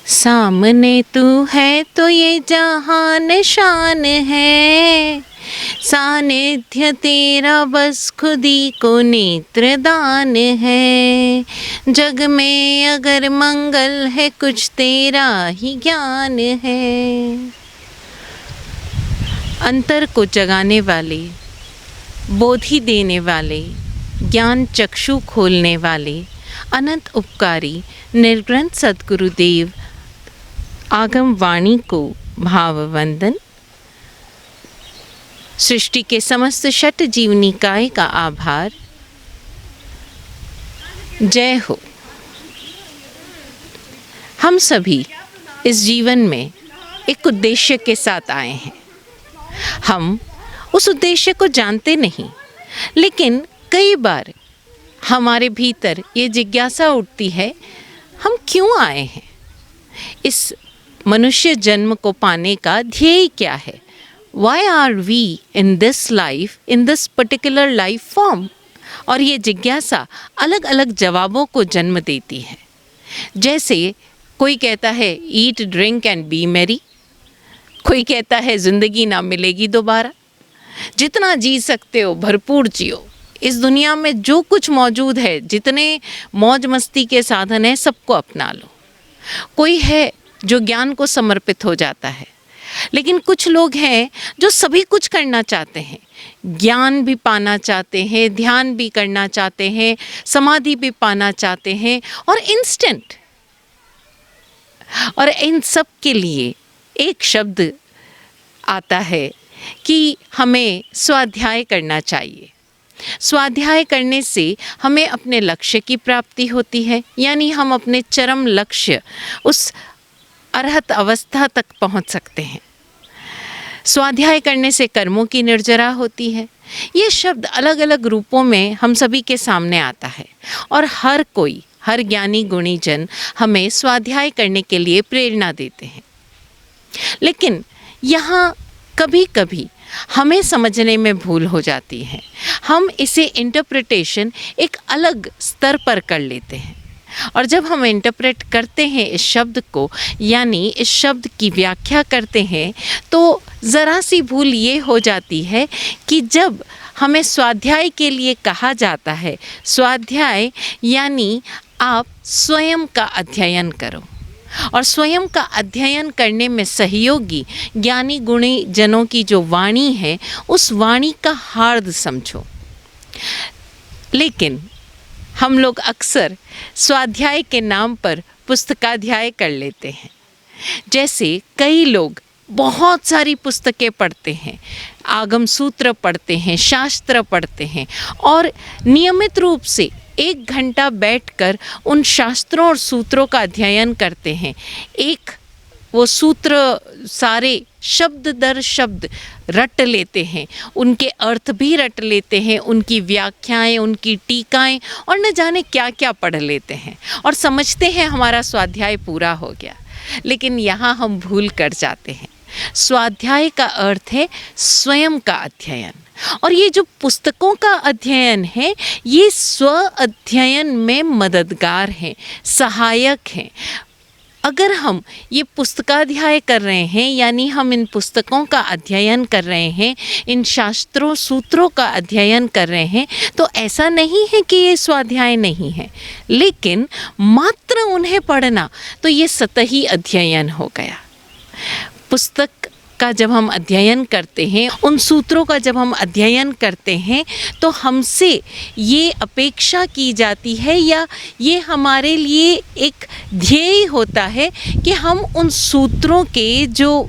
सामने तू है तो ये जहान शान है, सानिध्य तेरा बस खुदी को नेत्रदान है। जग में अगर मंगल है कुछ तेरा ही ज्ञान है। अंतर को जगाने वाले, बोधि देने वाले, ज्ञान चक्षु खोलने वाले, अनंत उपकारी निर्ग्रंथ सद्गुरुदेव आगम वाणी को भाववंदन। सृष्टि के समस्त षट जीव निकाय का आभार। जय हो। हम सभी इस जीवन में एक उद्देश्य के साथ आए हैं। हम उस उद्देश्य को जानते नहीं, लेकिन कई बार हमारे भीतर ये जिज्ञासा उठती है, हम क्यों आए हैं? इस मनुष्य जन्म को पाने का ध्येय क्या है? Why are we in this life, in this particular life form? और ये जिज्ञासा अलग अलग जवाबों को जन्म देती है। जैसे कोई कहता है eat drink and B Mary, कोई कहता है ज़िंदगी ना मिलेगी दोबारा, जितना जी सकते हो भरपूर जियो। इस दुनिया में जो कुछ मौजूद है, जितने मौज मस्ती के साधन हैं, सबको अपना लो। कोई है जो ज्ञान को समर्पित हो जाता है, लेकिन कुछ लोग हैं जो सभी कुछ करना चाहते हैं। ज्ञान भी पाना चाहते हैं, ध्यान भी करना चाहते हैं, समाधि भी पाना चाहते हैं, और इंस्टेंट। और इन सब के लिए एक शब्द आता है कि हमें स्वाध्याय करना चाहिए। स्वाध्याय करने से हमें अपने लक्ष्य की प्राप्ति होती है, यानी हम अपने चरम लक्ष्य, उस अरहत अवस्था तक पहुंच सकते हैं। स्वाध्याय करने से कर्मों की निर्जरा होती है। ये शब्द अलग अलग रूपों में हम सभी के सामने आता है, और हर कोई, हर ज्ञानी गुणी जन हमें स्वाध्याय करने के लिए प्रेरणा देते हैं। लेकिन यहाँ कभी कभी हमें समझने में भूल हो जाती है। हम इसे इंटरप्रिटेशन एक अलग स्तर पर कर लेते हैं, और जब हम इंटरप्रेट करते हैं इस शब्द को, यानी इस शब्द की व्याख्या करते हैं, तो ज़रा सी भूल ये हो जाती है कि जब हमें स्वाध्याय के लिए कहा जाता है, स्वाध्याय यानी आप स्वयं का अध्ययन करो, और स्वयं का अध्ययन करने में सहयोगी ज्ञानी गुणी जनों की जो वाणी है, उस वाणी का हार्द समझो। लेकिन हम लोग अक्सर स्वाध्याय के नाम पर पुस्तकाध्याय कर लेते हैं। जैसे कई लोग बहुत सारी पुस्तकें पढ़ते हैं, आगम सूत्र पढ़ते हैं, शास्त्र पढ़ते हैं, और नियमित रूप से 1 घंटा बैठकर उन शास्त्रों और सूत्रों का अध्ययन करते हैं। एक वो सूत्र सारे शब्द दर शब्द रट लेते हैं, उनके अर्थ भी रट लेते हैं, उनकी व्याख्याएं, उनकी टीकाएं, और न जाने क्या क्या पढ़ लेते हैं, और समझते हैं हमारा स्वाध्याय पूरा हो गया। लेकिन यहाँ हम भूल कर जाते हैं। स्वाध्याय का अर्थ है स्वयं का अध्ययन, और ये जो पुस्तकों का अध्ययन है, ये स्व अध्ययन में मददगार हैं, सहायक हैं। अगर हम ये पुस्तकाध्याय कर रहे हैं, यानी हम इन पुस्तकों का अध्ययन कर रहे हैं, इन शास्त्रों सूत्रों का अध्ययन कर रहे हैं, तो ऐसा नहीं है कि ये स्वाध्याय नहीं है, लेकिन मात्र उन्हें पढ़ना तो ये सतही अध्ययन हो गया। पुस्तक का जब हम अध्ययन करते हैं, उन सूत्रों का जब हम अध्ययन करते हैं, तो हमसे ये अपेक्षा की जाती है, या ये हमारे लिए एक ध्येय होता है कि हम उन सूत्रों के जो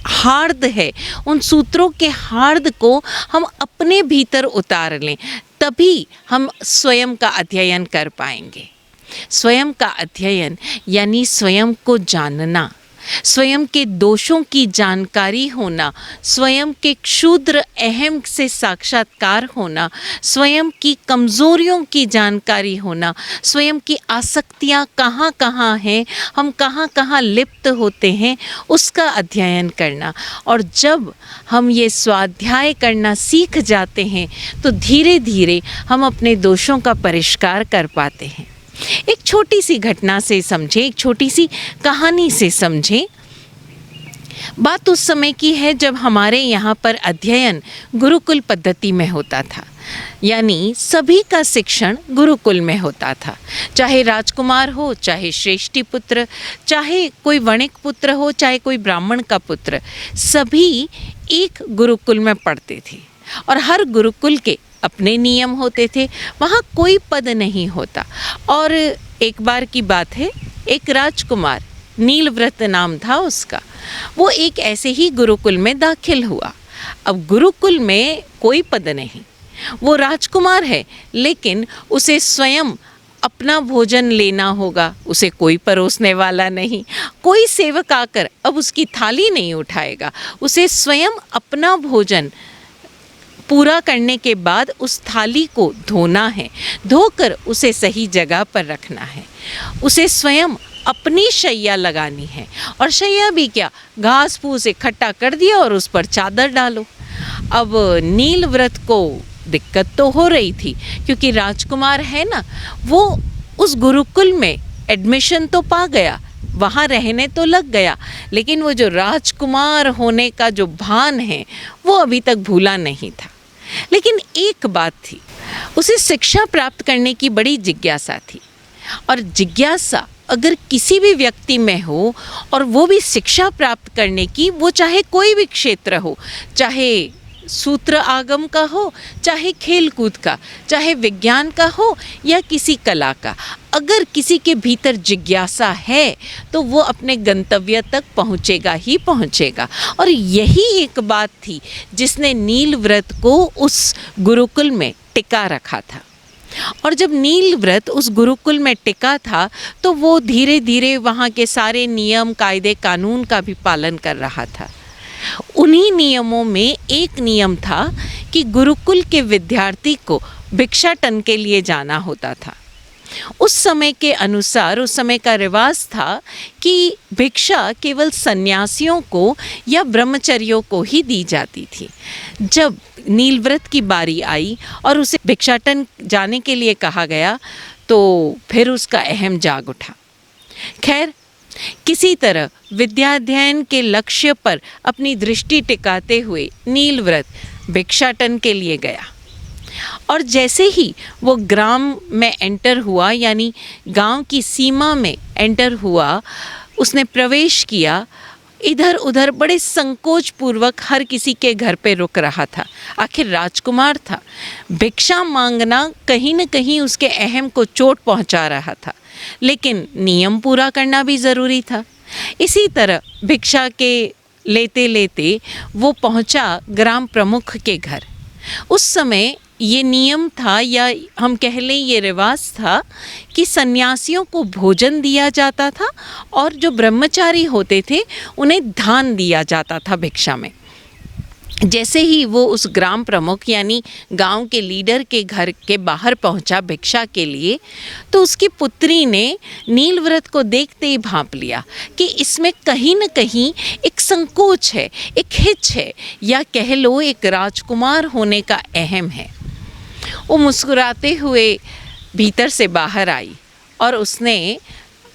हार्द है, उन सूत्रों के हार्द को हम अपने भीतर उतार लें, तभी हम स्वयं का अध्ययन कर पाएंगे। स्वयं का अध्ययन यानी स्वयं को जानना, स्वयं के दोषों की जानकारी होना, स्वयं के क्षुद्र अहम से साक्षात्कार होना, स्वयं की कमज़ोरियों की जानकारी होना, स्वयं की आसक्तियाँ कहाँ कहाँ हैं, हम कहाँ कहाँ लिप्त होते हैं, उसका अध्ययन करना। और जब हम ये स्वाध्याय करना सीख जाते हैं, तो धीरे धीरे हम अपने दोषों का परिष्कार कर पाते हैं। एक छोटी सी घटना से समझें, एक छोटी सी कहानी से समझें। बात उस समय की है जब हमारे यहाँ पर अध्ययन गुरुकुल पद्धति में होता था, यानी सभी का शिक्षण गुरुकुल में होता था। चाहे राजकुमार हो, चाहे श्रेष्ठी पुत्र, चाहे कोई वणिक पुत्र हो, चाहे कोई ब्राह्मण का पुत्र, सभी एक गुरुकुल में पढ़ते थे और हर गुरुकुल के अपने नियम होते थे। वहाँ कोई पद नहीं होता। और एक बार की बात है, एक राजकुमार, नीलव्रत नाम था उसका, वो एक ऐसे ही गुरुकुल में दाखिल हुआ। अब गुरुकुल में कोई पद नहीं, वो राजकुमार है, लेकिन उसे स्वयं अपना भोजन लेना होगा, उसे कोई परोसने वाला नहीं, कोई सेवक आकर अब उसकी थाली नहीं उठाएगा, उसे स्वयं अपना भोजन पूरा करने के बाद उस थाली को धोना है, धोकर उसे सही जगह पर रखना है, उसे स्वयं अपनी शैया लगानी है। और शैया भी क्या, घास फूस इकट्ठा कर दिया और उस पर चादर डालो। अब नीलव्रत को दिक्कत तो हो रही थी, क्योंकि राजकुमार है ना, वो उस गुरुकुल में एडमिशन तो पा गया, वहाँ रहने तो लग गया, लेकिन वो जो राजकुमार होने का जो भान है वो अभी तक भूला नहीं था। लेकिन एक बात थी, उसे शिक्षा प्राप्त करने की बड़ी जिज्ञासा थी। और जिज्ञासा अगर किसी भी व्यक्ति में हो और वो भी शिक्षा प्राप्त करने की, वो चाहे कोई भी क्षेत्र हो, चाहे सूत्र आगम का हो, चाहे खेल कूद का, चाहे विज्ञान का हो या किसी कला का, अगर किसी के भीतर जिज्ञासा है तो वो अपने गंतव्य तक पहुँचेगा ही पहुँचेगा। और यही एक बात थी जिसने नीलव्रत को उस गुरुकुल में टिका रखा था। और जब नीलव्रत उस गुरुकुल में टिका था तो वो धीरे धीरे वहाँ के सारे नियम, कायदे, कानून का भी पालन कर रहा था। उन्हीं नियमों में एक नियम था कि गुरुकुल के विद्यार्थी को भिक्षाटन के लिए जाना होता था। उस समय के अनुसार, उस समय का रिवाज था कि भिक्षा केवल सन्यासियों को या ब्रह्मचर्यों को ही दी जाती थी। जब नीलव्रत की बारी आई और उसे भिक्षाटन जाने के लिए कहा गया तो फिर उसका अहम जाग उठा। खैर, किसी तरह विद्याध्ययन के लक्ष्य पर अपनी दृष्टि टिकाते हुए नीलव्रत भिक्षाटन के लिए गया। और जैसे ही वो ग्राम में एंटर हुआ, यानी गांव की सीमा में एंटर हुआ, उसने प्रवेश किया, इधर उधर बड़े संकोच पूर्वक हर किसी के घर पे रुक रहा था। आखिर राजकुमार था, भिक्षा मांगना कहीं न कहीं उसके अहम को चोट पहुंचा रहा था, लेकिन नियम पूरा करना भी ज़रूरी था। इसी तरह भिक्षा के लेते लेते वो पहुंचा ग्राम प्रमुख के घर। उस समय ये नियम था, या हम कह लें ये रिवाज था, कि सन्यासियों को भोजन दिया जाता था और जो ब्रह्मचारी होते थे उन्हें धान दिया जाता था भिक्षा में। जैसे ही वो उस ग्राम प्रमुख यानी गांव के लीडर के घर के बाहर पहुंचा भिक्षा के लिए, तो उसकी पुत्री ने नीलव्रत को देखते ही भांप लिया कि इसमें कहीं न कहीं एक संकोच है, एक हिच है, या कह लो एक राजकुमार होने का अहम है। वो मुस्कुराते हुए भीतर से बाहर आई और उसने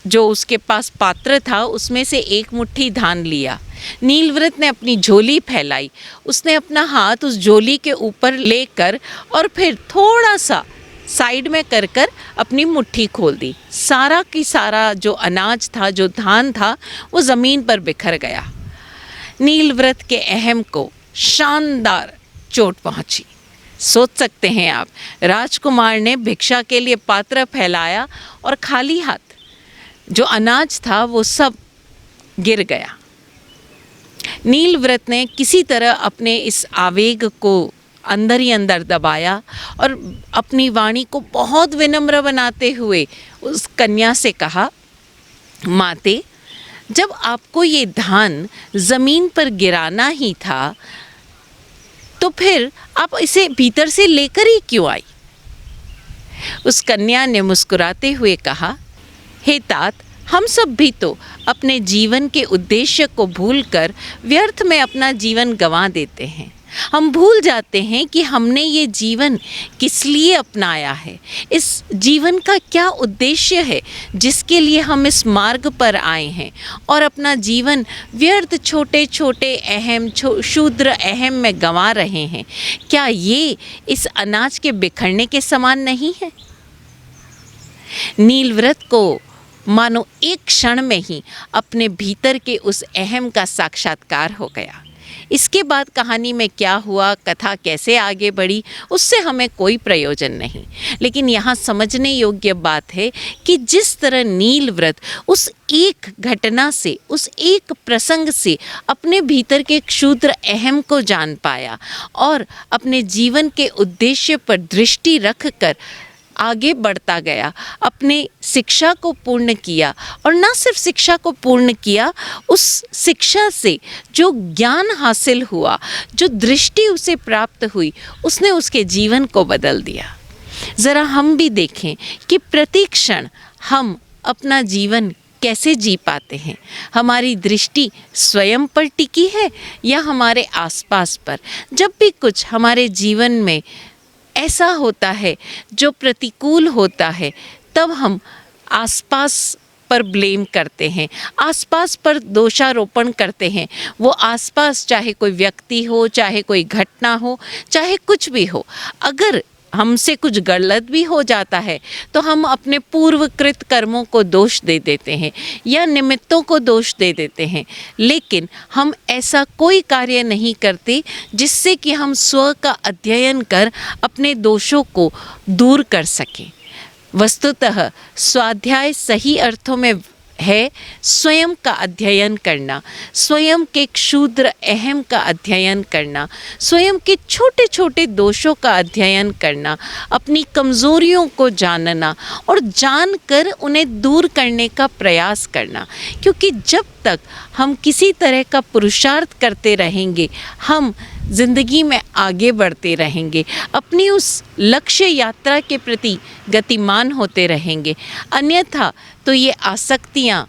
जो उसके पास पात्र था उसमें से एक मुट्ठी धान लिया। नीलव्रत ने अपनी झोली फैलाई, उसने अपना हाथ उस झोली के ऊपर लेकर और फिर थोड़ा सा साइड में कर कर अपनी मुट्ठी खोल दी। सारा की सारा जो अनाज था, जो धान था, वो ज़मीन पर बिखर गया। नीलव्रत के अहम को शानदार चोट पहुंची। सोच सकते हैं आप, राजकुमार ने भिक्षा के लिए पात्र फैलाया और खाली हाथ जो अनाज था वो सब गिर गया। नीलव्रत ने किसी तरह अपने इस आवेग को अंदर ही अंदर दबाया और अपनी वाणी को बहुत विनम्र बनाते हुए उस कन्या से कहा, माते, जब आपको ये धान ज़मीन पर गिराना ही था तो फिर आप इसे भीतर से लेकर ही क्यों आई? उस कन्या ने मुस्कुराते हुए कहा, हे तात, हम सब भी तो अपने जीवन के उद्देश्य को भूलकर व्यर्थ में अपना जीवन गंवा देते हैं। हम भूल जाते हैं कि हमने ये जीवन किस लिए अपनाया है, इस जीवन का क्या उद्देश्य है जिसके लिए हम इस मार्ग पर आए हैं, और अपना जीवन व्यर्थ छोटे छोटे अहम क्षुद्र अहम में गंवा रहे हैं। क्या ये इस अनाज के बिखरने के समान नहीं है? नीलव्रत को मानो एक क्षण में ही अपने भीतर के उस अहम का साक्षात्कार हो गया। इसके बाद कहानी में क्या हुआ, कथा कैसे आगे बढ़ी, उससे हमें कोई प्रयोजन नहीं। लेकिन यहाँ समझने योग्य बात है कि जिस तरह नीलव्रत उस एक घटना से, उस एक प्रसंग से अपने भीतर के क्षुद्र अहम को जान पाया और अपने जीवन के उद्देश्य पर दृष्टि रख कर आगे बढ़ता गया, अपने शिक्षा को पूर्ण किया, और ना सिर्फ शिक्षा को पूर्ण किया, उस शिक्षा से जो ज्ञान हासिल हुआ, जो दृष्टि उसे प्राप्त हुई, उसने उसके जीवन को बदल दिया। ज़रा हम भी देखें कि प्रति क्षण हम अपना जीवन कैसे जी पाते हैं। हमारी दृष्टि स्वयं पर टिकी है या हमारे आसपास पर? जब भी कुछ हमारे जीवन में ऐसा होता है जो प्रतिकूल होता है, तब हम आसपास पर ब्लेम करते हैं, आसपास पर दोषारोपण करते हैं। वो आसपास चाहे कोई व्यक्ति हो, चाहे कोई घटना हो, चाहे कुछ भी हो, अगर हमसे कुछ गलत भी हो जाता है तो हम अपने पूर्वकृत कर्मों को दोष दे देते हैं या निमित्तों को दोष दे देते हैं। लेकिन हम ऐसा कोई कार्य नहीं करते जिससे कि हम स्व का अध्ययन कर अपने दोषों को दूर कर सकें। वस्तुतः स्वाध्याय सही अर्थों में है स्वयं का अध्ययन करना, स्वयं के क्षुद्र अहम का अध्ययन करना, स्वयं के छोटे छोटे दोषों का अध्ययन करना, अपनी कमज़ोरियों को जानना और जानकर उन्हें दूर करने का प्रयास करना। क्योंकि जब तक हम किसी तरह का पुरुषार्थ करते रहेंगे, हम ज़िंदगी में आगे बढ़ते रहेंगे, अपनी उस लक्ष्य यात्रा के प्रति गतिमान होते रहेंगे। अन्यथा तो ये आसक्तियाँ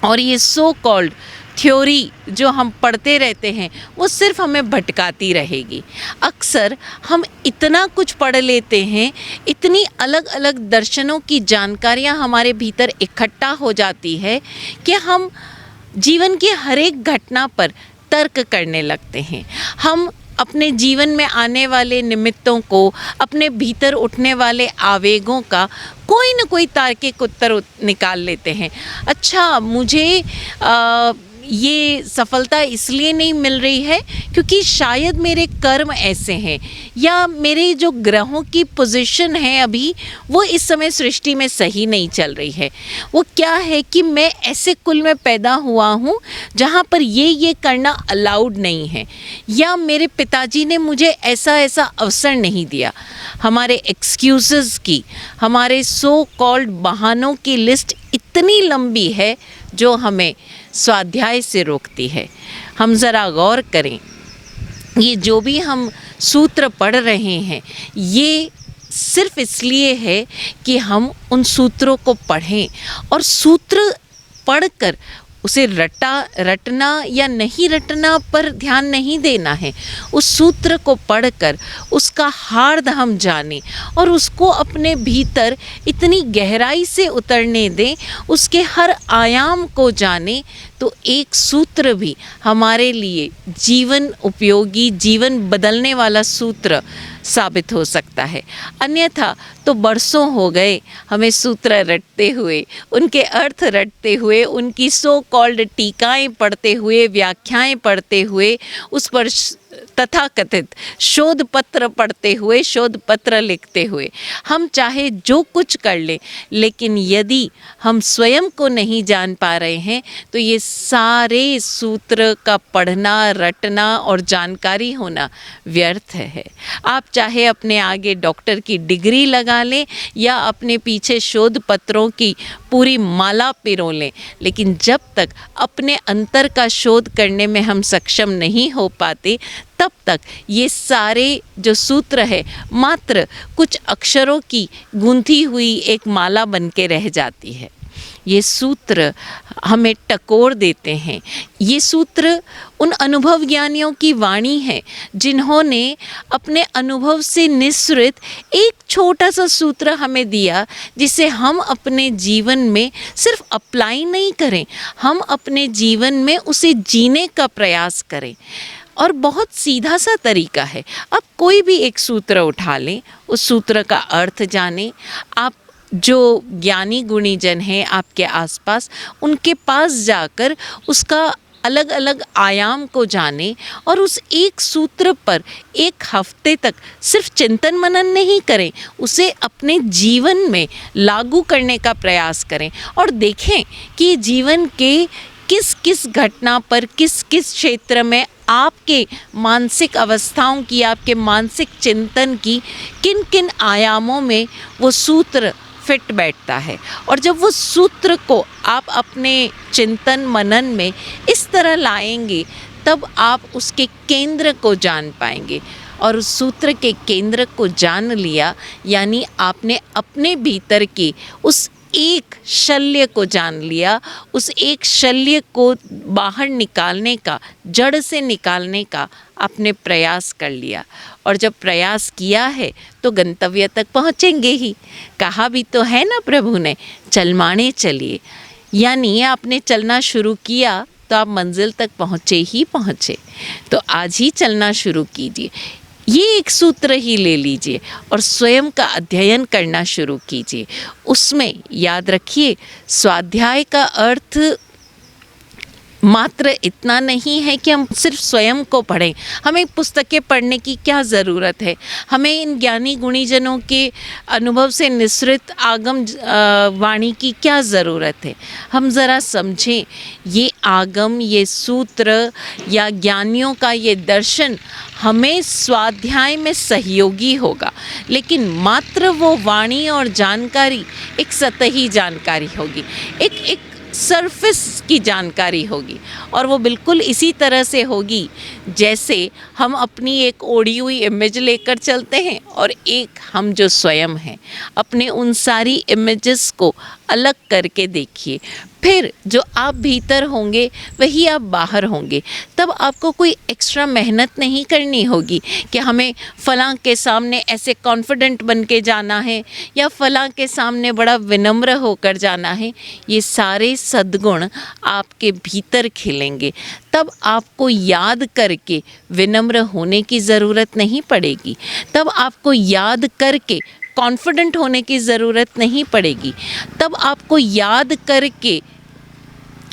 और ये सो कॉल्ड थ्योरी जो हम पढ़ते रहते हैं, वो सिर्फ हमें भटकाती रहेगी। अक्सर हम इतना कुछ पढ़ लेते हैं, इतनी अलग अलग दर्शनों की जानकारियाँ हमारे भीतर इकट्ठा हो जाती है कि हम जीवन की हर एक घटना पर तर्क करने लगते हैं। हम अपने जीवन में आने वाले निमित्तों को, अपने भीतर उठने वाले आवेगों का कोई न कोई तार्किक उत्तर निकाल लेते हैं। अच्छा, मुझे ये सफलता इसलिए नहीं मिल रही है क्योंकि शायद मेरे कर्म ऐसे हैं, या मेरे जो ग्रहों की पोजीशन है अभी वो इस समय सृष्टि में सही नहीं चल रही है। वो क्या है कि मैं ऐसे कुल में पैदा हुआ हूँ जहाँ पर ये करना अलाउड नहीं है, या मेरे पिताजी ने मुझे ऐसा ऐसा अवसर नहीं दिया। हमारे एक्सक्यूज़ेस की, हमारे सो कॉल्ड बहानों की लिस्ट इतनी लंबी है जो हमें स्वाध्याय से रोकती है। हम ज़रा गौर करें, ये जो भी हम सूत्र पढ़ रहे हैं ये सिर्फ इसलिए है कि हम उन सूत्रों को पढ़ें, और सूत्र पढ़कर उसे रटना या नहीं रटना पर ध्यान नहीं देना है। उस सूत्र को पढ़कर उसका हार्द हम जानें और उसको अपने भीतर इतनी गहराई से उतरने दें, उसके हर आयाम को जानें, तो एक सूत्र भी हमारे लिए जीवन उपयोगी, जीवन बदलने वाला सूत्र साबित हो सकता है। अन्यथा तो बरसों हो गए हमें सूत्र रटते हुए, उनके अर्थ रटते हुए, उनकी सो कॉल्ड टीकाएं पढ़ते हुए, व्याख्याएं पढ़ते हुए, उस पर तथाकथित शोध पत्र पढ़ते हुए, शोध पत्र लिखते हुए। हम चाहे जो कुछ कर लें, लेकिन यदि हम स्वयं को नहीं जान पा रहे हैं तो ये सारे सूत्र का पढ़ना, रटना और जानकारी होना व्यर्थ है। आप चाहे अपने आगे डॉक्टर की डिग्री लगा लें या अपने पीछे शोध पत्रों की पूरी माला पिरो लें, लेकिन जब तक अपने अंतर का शोध करने में हम सक्षम नहीं हो पाते, तब तक ये सारे जो सूत्र है मात्र कुछ अक्षरों की गूंथी हुई एक माला बन के रह जाती है। ये सूत्र हमें टकोर देते हैं। ये सूत्र उन अनुभव ज्ञानियों की वाणी है जिन्होंने अपने अनुभव से निःसृत एक छोटा सा सूत्र हमें दिया, जिसे हम अपने जीवन में सिर्फ अप्लाई नहीं करें, हम अपने जीवन में उसे जीने का प्रयास करें। और बहुत सीधा सा तरीका है। आप कोई भी एक सूत्र उठा लें, उस सूत्र का अर्थ जानें। आप जो ज्ञानी गुणी जन हैं आपके आसपास, उनके पास जाकर उसका अलग अलग आयाम को जानें और उस एक सूत्र पर एक हफ्ते तक सिर्फ चिंतन मनन नहीं करें, उसे अपने जीवन में लागू करने का प्रयास करें और देखें कि जीवन के किस किस घटना पर, किस किस क्षेत्र में आपके मानसिक अवस्थाओं की, आपके मानसिक चिंतन की किन किन आयामों में वो सूत्र फिट बैठता है। और जब वो सूत्र को आप अपने चिंतन मनन में इस तरह लाएंगे, तब आप उसके केंद्र को जान पाएंगे। और उस सूत्र के केंद्र को जान लिया यानी आपने अपने भीतर के उस एक शल्य को जान लिया, उस एक शल्य को बाहर निकालने का, जड़ से निकालने का आपने प्रयास कर लिया। और जब प्रयास किया है तो गंतव्य तक पहुँचेंगे ही। कहा भी तो है ना प्रभु ने, चलमाने चलिए। यानी आपने चलना शुरू किया तो आप मंजिल तक पहुँचे ही पहुँचे। तो आज ही चलना शुरू कीजिए, ये एक सूत्र ही ले लीजिए और स्वयं का अध्ययन करना शुरू कीजिए। उसमें याद रखिए, स्वाध्याय का अर्थ मात्र इतना नहीं है कि हम सिर्फ स्वयं को पढ़ें। हमें पुस्तकें पढ़ने की क्या ज़रूरत है? हमें इन ज्ञानी गुणीजनों के अनुभव से निःसृत आगम वाणी की क्या ज़रूरत है? हम ज़रा समझें, ये आगम, ये सूत्र या ज्ञानियों का ये दर्शन हमें स्वाध्याय में सहयोगी होगा, लेकिन मात्र वो वाणी और जानकारी एक सतही जानकारी होगी, एक सरफेस की जानकारी होगी। और वो बिल्कुल इसी तरह से होगी जैसे हम अपनी एक ओढ़ी हुई इमेज लेकर चलते हैं और एक हम जो स्वयं हैं। अपने उन सारी इमेजेस को अलग करके देखिए, फिर जो आप भीतर होंगे वही आप बाहर होंगे। तब आपको कोई एक्स्ट्रा मेहनत नहीं करनी होगी कि हमें फ़लाँ के सामने ऐसे कॉन्फिडेंट बन के जाना है या फ़लाँ के सामने बड़ा विनम्र होकर जाना है। ये सारे सद्गुण आपके भीतर खिलेंगे। तब आपको याद करके विनम्र होने की ज़रूरत नहीं पड़ेगी, तब आपको याद करके कॉन्फिडेंट होने की ज़रूरत नहीं पड़ेगी, तब आपको याद करके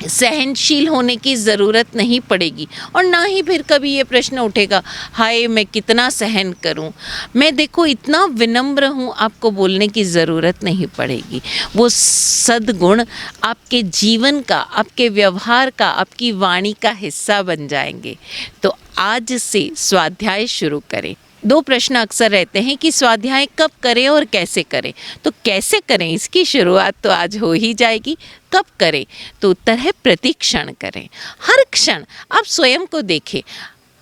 सहनशील होने की ज़रूरत नहीं पड़ेगी। और ना ही फिर कभी ये प्रश्न उठेगा, हाय मैं कितना सहन करूं, मैं देखो इतना विनम्र हूं, आपको बोलने की ज़रूरत नहीं पड़ेगी। वो सद्गुण आपके जीवन का, आपके व्यवहार का, आपकी वाणी का हिस्सा बन जाएंगे। तो आज से स्वाध्याय शुरू करें। 2 प्रश्न अक्सर रहते हैं कि स्वाध्याय कब करें और कैसे करें। तो कैसे करें इसकी शुरुआत तो आज हो ही जाएगी। कब करें? तो उत्तर है प्रतिक्षण करें। हर क्षण आप स्वयं को देखें।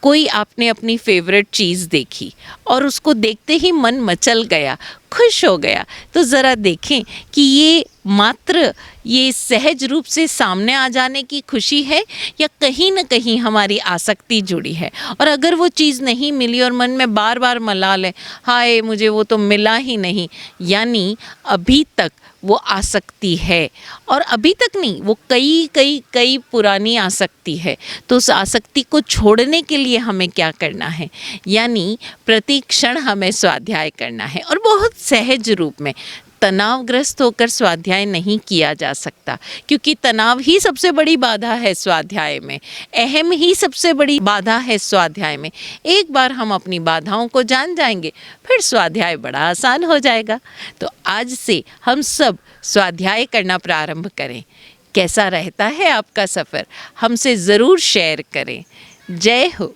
कोई आपने अपनी फेवरेट चीज़ देखी और उसको देखते ही मन मचल गया, खुश हो गया, तो ज़रा देखें कि ये मात्र ये सहज रूप से सामने आ जाने की खुशी है या कहीं न कहीं हमारी आसक्ति जुड़ी है। और अगर वो चीज़ नहीं मिली और मन में बार बार मलाल है, हाय मुझे वो तो मिला ही नहीं, यानी अभी तक वो आसक्ति है। और अभी तक नहीं, वो कई पुरानी आसक्ति है। तो उस आसक्ति को छोड़ने के लिए हमें क्या करना है? यानी प्रतिक्षण हमें स्वाध्याय करना है और बहुत सहज रूप में। तनावग्रस्त होकर स्वाध्याय नहीं किया जा सकता, क्योंकि तनाव ही सबसे बड़ी बाधा है स्वाध्याय में, अहम ही सबसे बड़ी बाधा है स्वाध्याय में। एक बार हम अपनी बाधाओं को जान जाएंगे, फिर स्वाध्याय बड़ा आसान हो जाएगा। तो आज से हम सब स्वाध्याय करना प्रारंभ करें। कैसा रहता है आपका सफ़र? हमसे ज़रूर शेयर करें। जय हो।